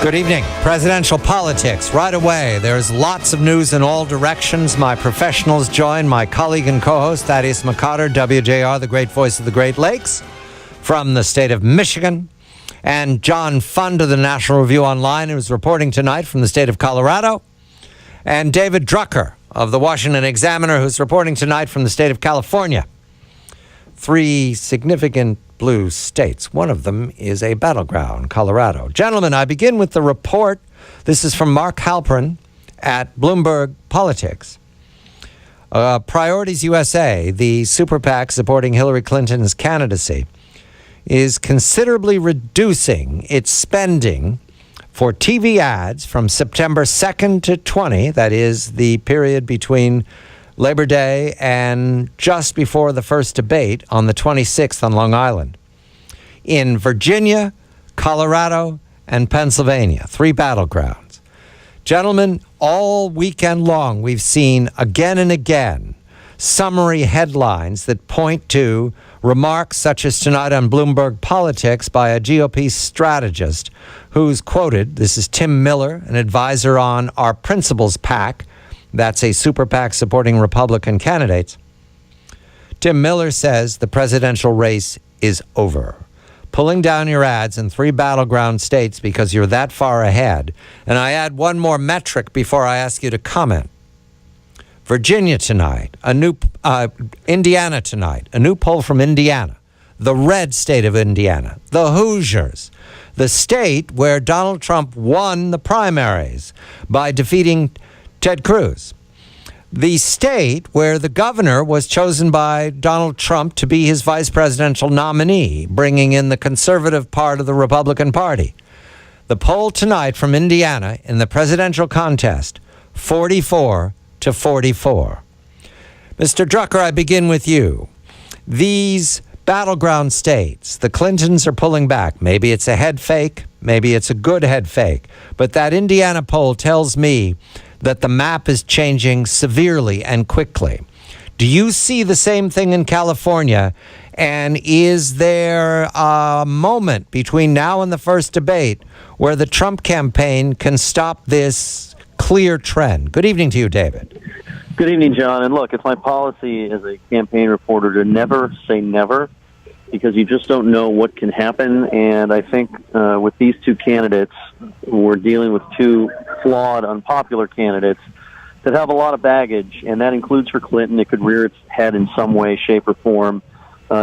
Good evening. Presidential politics. Right away, there's lots of news in all directions. My professionals join my colleague and co-host, Thaddeus McCotter, WJR, the great voice of the Great Lakes, from the state of Michigan, and John Fund of the National Review Online, who's reporting tonight from the state of Colorado, and David Drucker of the Washington Examiner, who's reporting tonight from the state of California. Three significant blue states. One of them is a battleground, Colorado. Gentlemen, I begin with the report. This is from Mark Halperin at Bloomberg Politics. Priorities USA, the super PAC supporting Hillary Clinton's candidacy, is considerably reducing its spending for TV ads from September 2nd to 20, that is the period between Labor Day and just before the first debate on the 26th on Long Island, in Virginia, Colorado, and Pennsylvania, three battlegrounds. Gentlemen, all weekend long, we've seen again and again summary headlines that point to remarks such as tonight on Bloomberg Politics by a GOP strategist who's quoted, this is Tim Miller, an advisor on our Principles PAC, that's a super PAC supporting Republican candidates. Tim Miller says the presidential race is over. Pulling down your ads in three battleground states because you're that far ahead. And I add one more metric before I ask you to comment. Virginia tonight, Indiana tonight, a new poll from Indiana, the red state of Indiana, the Hoosiers, the state where Donald Trump won the primaries by defeating Ted Cruz, the state where the governor was chosen by Donald Trump to be his vice presidential nominee, bringing in the conservative part of the Republican Party. The poll tonight from Indiana in the presidential contest, 44 to 44. Mr. Drucker, I begin with you. These battleground states, the Clintons are pulling back. Maybe it's a head fake, maybe it's a good head fake, but that Indiana poll tells me that the map is changing severely and quickly. Do you see the same thing in California? And is there a moment between now and the first debate where the Trump campaign can stop this clear trend? Good evening to you, David. Good evening, John. And look, it's my policy as a campaign reporter to never say never, because you just don't know what can happen. And I think with these two candidates, we're dealing with two flawed, unpopular candidates that have a lot of baggage, and that includes for Clinton. It could rear its head in some way, shape, or form,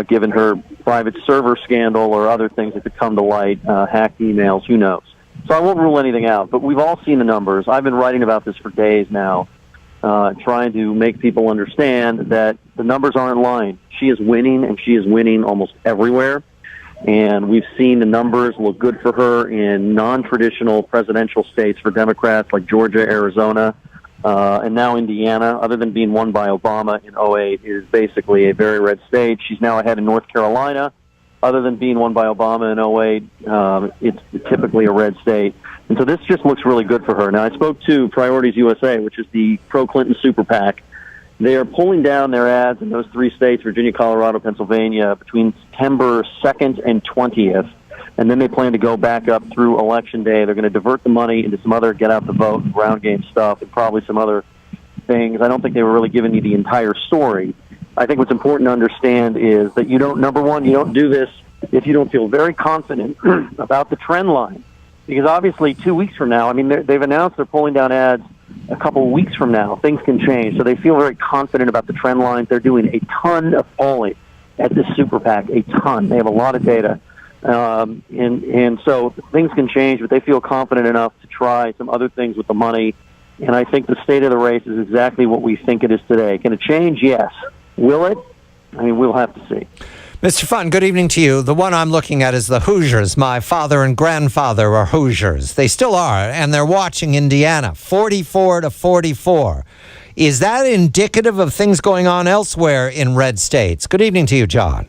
given her private server scandal or other things that could come to light, hacked emails, who knows. So I won't rule anything out, but we've all seen the numbers. I've been writing about this for days now, trying to make people understand that the numbers aren't lying. She is winning, and she is winning almost everywhere. And we've seen the numbers look good for her in non-traditional presidential states for Democrats like Georgia, Arizona, and now Indiana. Other than being won by Obama in 2008, is basically a very red state. She's now ahead in North Carolina. Other than being won by Obama in 2008, it's typically a red state. And so this just looks really good for her. Now, I spoke to Priorities USA, which is the pro-Clinton super PAC. They are pulling down their ads in those three states, Virginia, Colorado, Pennsylvania, between September 2nd and 20th. And then they plan to go back up through Election Day. They're going to divert the money into some other get-out-the-vote and ground game stuff and probably some other things. I don't think they were really giving you the entire story. I think what's important to understand is that you don't, number one, you don't do this if you don't feel very confident about the trend line. Because obviously 2 weeks from now, I mean, they've announced they're pulling down ads a couple of weeks from now. Things can change. So they feel very confident about the trend lines. They're doing a ton of polling at this super PAC, a ton. They have a lot of data. And so things can change, but they feel confident enough to try some other things with the money. And I think the state of the race is exactly what we think it is today. Can it change? Yes. Will it? I mean, we'll have to see. Mr. Fund, good evening to you. The one I'm looking at is the Hoosiers. My father and grandfather are Hoosiers. They still are, and they're watching Indiana, 44 to 44. Is that indicative of things going on elsewhere in red states? Good evening to you, John.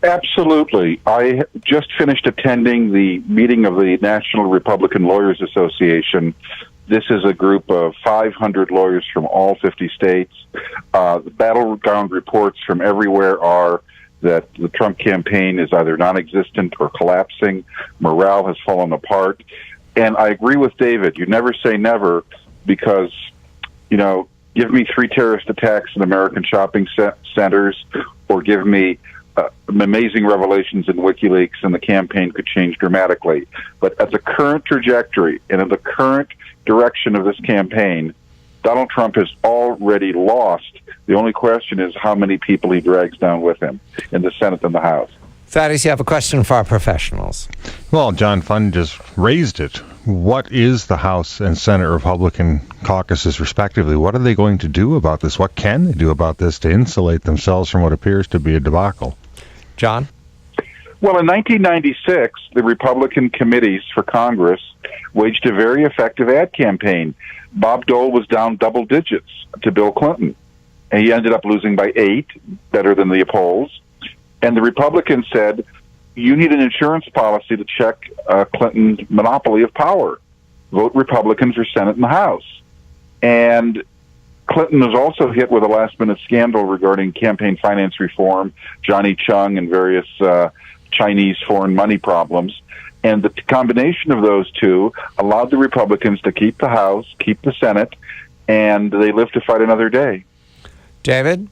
Absolutely. I just finished attending the meeting of the National Republican Lawyers Association. This is a group of 500 lawyers from all 50 states. The battleground reports from everywhere are that the Trump campaign is either non-existent or collapsing. Morale has fallen apart. And I agree with David. You never say never because, give me 3 terrorist attacks in American shopping centers or give me amazing revelations in WikiLeaks and the campaign could change dramatically. But at the current trajectory and in the current direction of this campaign, Donald Trump has already lost. The only question is how many people he drags down with him in the Senate and the House. Thaddeus, you have a question for our professionals. Well, John Fund just raised it. What is the House and Senate Republican caucuses, respectively? What are they going to do about this? What can they do about this to insulate themselves from what appears to be a debacle? John? Well, in 1996, the Republican committees for Congress waged a very effective ad campaign. Bob Dole was down double digits to Bill Clinton, and he ended up losing by 8, better than the polls. And the Republicans said, you need an insurance policy to check Clinton's monopoly of power. Vote Republican for Senate and the House. And Clinton was also hit with a last-minute scandal regarding campaign finance reform, Johnny Chung, and various Chinese foreign money problems. And the combination of those two allowed the Republicans to keep the House, keep the Senate, and they lived to fight another day. David?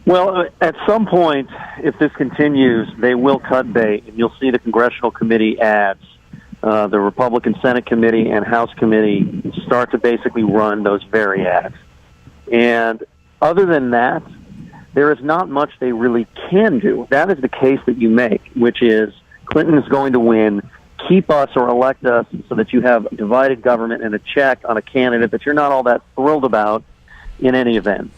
Well, at some point, if this continues, they will cut bait, and you'll see the Congressional Committee ads. The Republican Senate Committee and House Committee start to basically run those very ads. And other than that, there is not much they really can do. That is the case that you make, which is Clinton is going to win. Keep us or elect us so that you have divided government and a check on a candidate that you're not all that thrilled about in any event.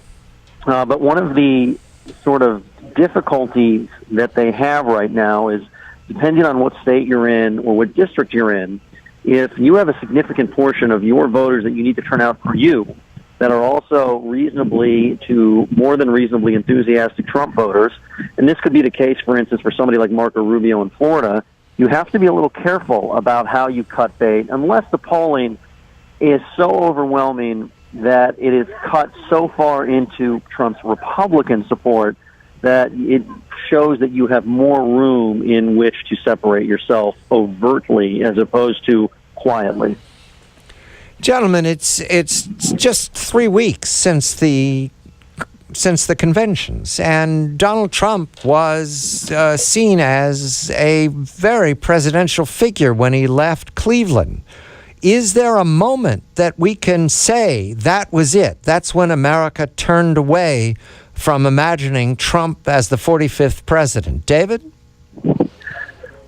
But one of the sort of difficulties that they have right now is, depending on what state you're in or what district you're in, if you have a significant portion of your voters that you need to turn out for you that are also reasonably to more than reasonably enthusiastic Trump voters, and this could be the case, for instance, for somebody like Marco Rubio in Florida, you have to be a little careful about how you cut bait unless the polling is so overwhelming that it is cut so far into Trump's Republican support that it shows that you have more room in which to separate yourself overtly as opposed to quietly. Gentlemen, it's just 3 weeks since the conventions, and Donald Trump was seen as a very presidential figure when he left Cleveland. Is there a moment that we can say that was it? That's when America turned away from imagining Trump as the 45th president. David?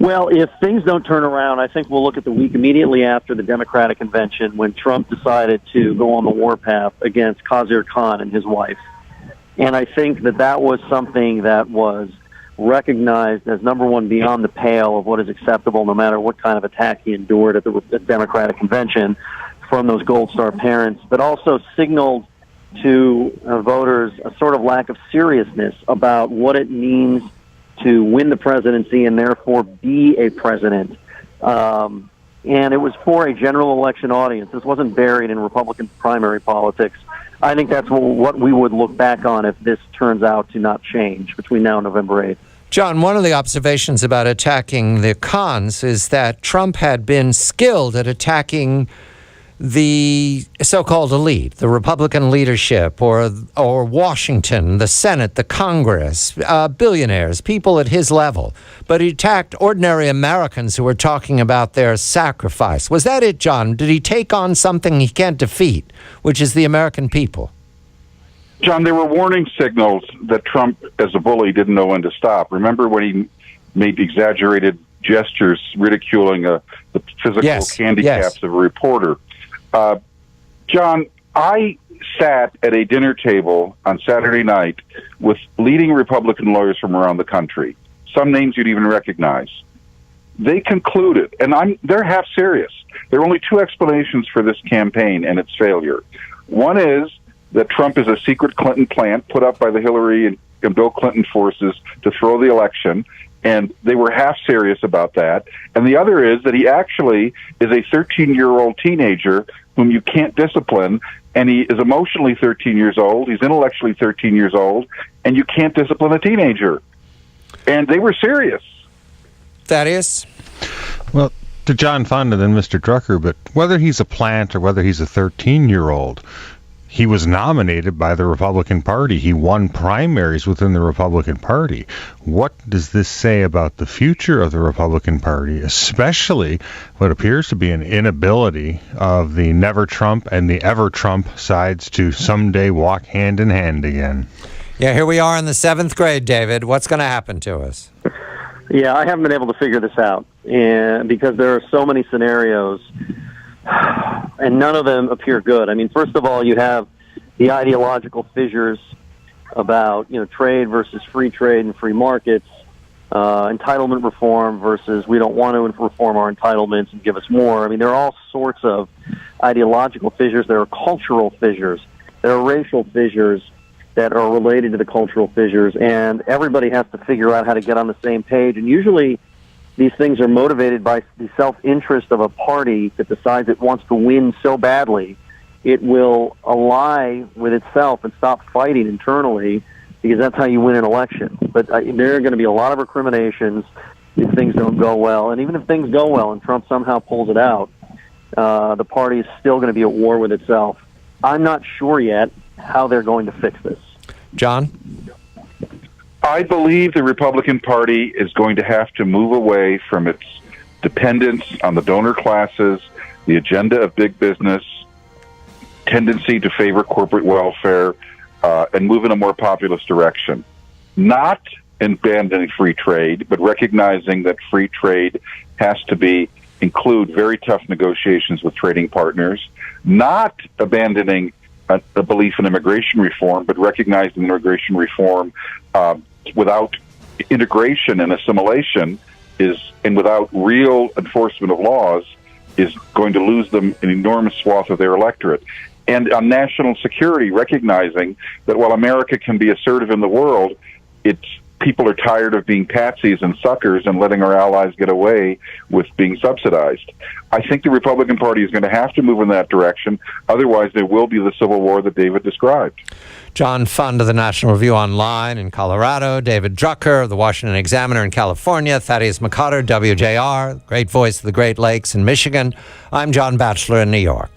Well, if things don't turn around, I think we'll look at the week immediately after the Democratic convention when Trump decided to go on the warpath against Khazir Khan and his wife. And I think that was something that was recognized as, number one, beyond the pale of what is acceptable, no matter what kind of attack he endured at the Democratic convention from those Gold Star parents, but also signaled to voters a sort of lack of seriousness about what it means to win the presidency and therefore be a president. And it was for a general election audience. This wasn't buried in Republican primary politics. I think that's what we would look back on if this turns out to not change between now and November 8th. John, one of the observations about attacking the Khans is that Trump had been skilled at attacking the so-called elite, the Republican leadership, or Washington, the Senate, the Congress, billionaires, people at his level. But he attacked ordinary Americans who were talking about their sacrifice. Was that it, John? Did he take on something he can't defeat, which is the American people? John, there were warning signals that Trump, as a bully, didn't know when to stop. Remember when he made exaggerated gestures ridiculing the physical handicaps of a reporter? John, I sat at a dinner table on Saturday night with leading Republican lawyers from around the country, some names you'd even recognize. They concluded, and they're half serious, there are only 2 explanations for this campaign and its failure. One is that Trump is a secret Clinton plant put up by the Hillary and Bill Clinton forces to throw the election, and they were half serious about that. And the other is that he actually is a 13-year-old teenager whom you can't discipline, and he is emotionally 13 years old. He's intellectually 13 years old, and you can't discipline a teenager. And they were serious. Thaddeus? Well, to John Fund and then Mr. Drucker, but whether he's a plant or whether he's a 13-year-old, he was nominated by the Republican Party. He won primaries within the Republican Party. What does this say about the future of the Republican Party, especially what appears to be an inability of the Never Trump and the Ever Trump sides to someday walk hand in hand again? Yeah, here we are in the 7th grade, David. What's going to happen to us? Yeah, I haven't been able to figure this out, and because there are so many scenarios, and none of them appear good. I mean, first of all, you have the ideological fissures about trade versus free trade and free markets, entitlement reform versus we don't want to reform our entitlements and give us more. I mean, there are all sorts of ideological fissures. There are cultural fissures. There are racial fissures that are related to the cultural fissures, and everybody has to figure out how to get on the same page. And usually these things are motivated by the self-interest of a party that decides it wants to win so badly it will ally with itself and stop fighting internally, because that's how you win an election. But there are going to be a lot of recriminations if things don't go well. And even if things go well and Trump somehow pulls it out, the party is still going to be at war with itself. I'm not sure yet how they're going to fix this. John? I believe the Republican Party is going to have to move away from its dependence on the donor classes, the agenda of big business, tendency to favor corporate welfare, and move in a more populist direction. Not abandoning free trade, but recognizing that free trade has to include very tough negotiations with trading partners. Not abandoning a belief in immigration reform, but recognizing immigration reform without integration and assimilation and without real enforcement of laws is going to lose them an enormous swath of their electorate. And on national security, recognizing that while America can be assertive in the world, people are tired of being patsies and suckers and letting our allies get away with being subsidized. I think the Republican Party is going to have to move in that direction. Otherwise, there will be the civil war that David described. John Fund of the National Review Online in Colorado, David Drucker of the Washington Examiner in California, Thaddeus McCotter, WJR, great voice of the Great Lakes in Michigan. I'm John Batchelor in New York.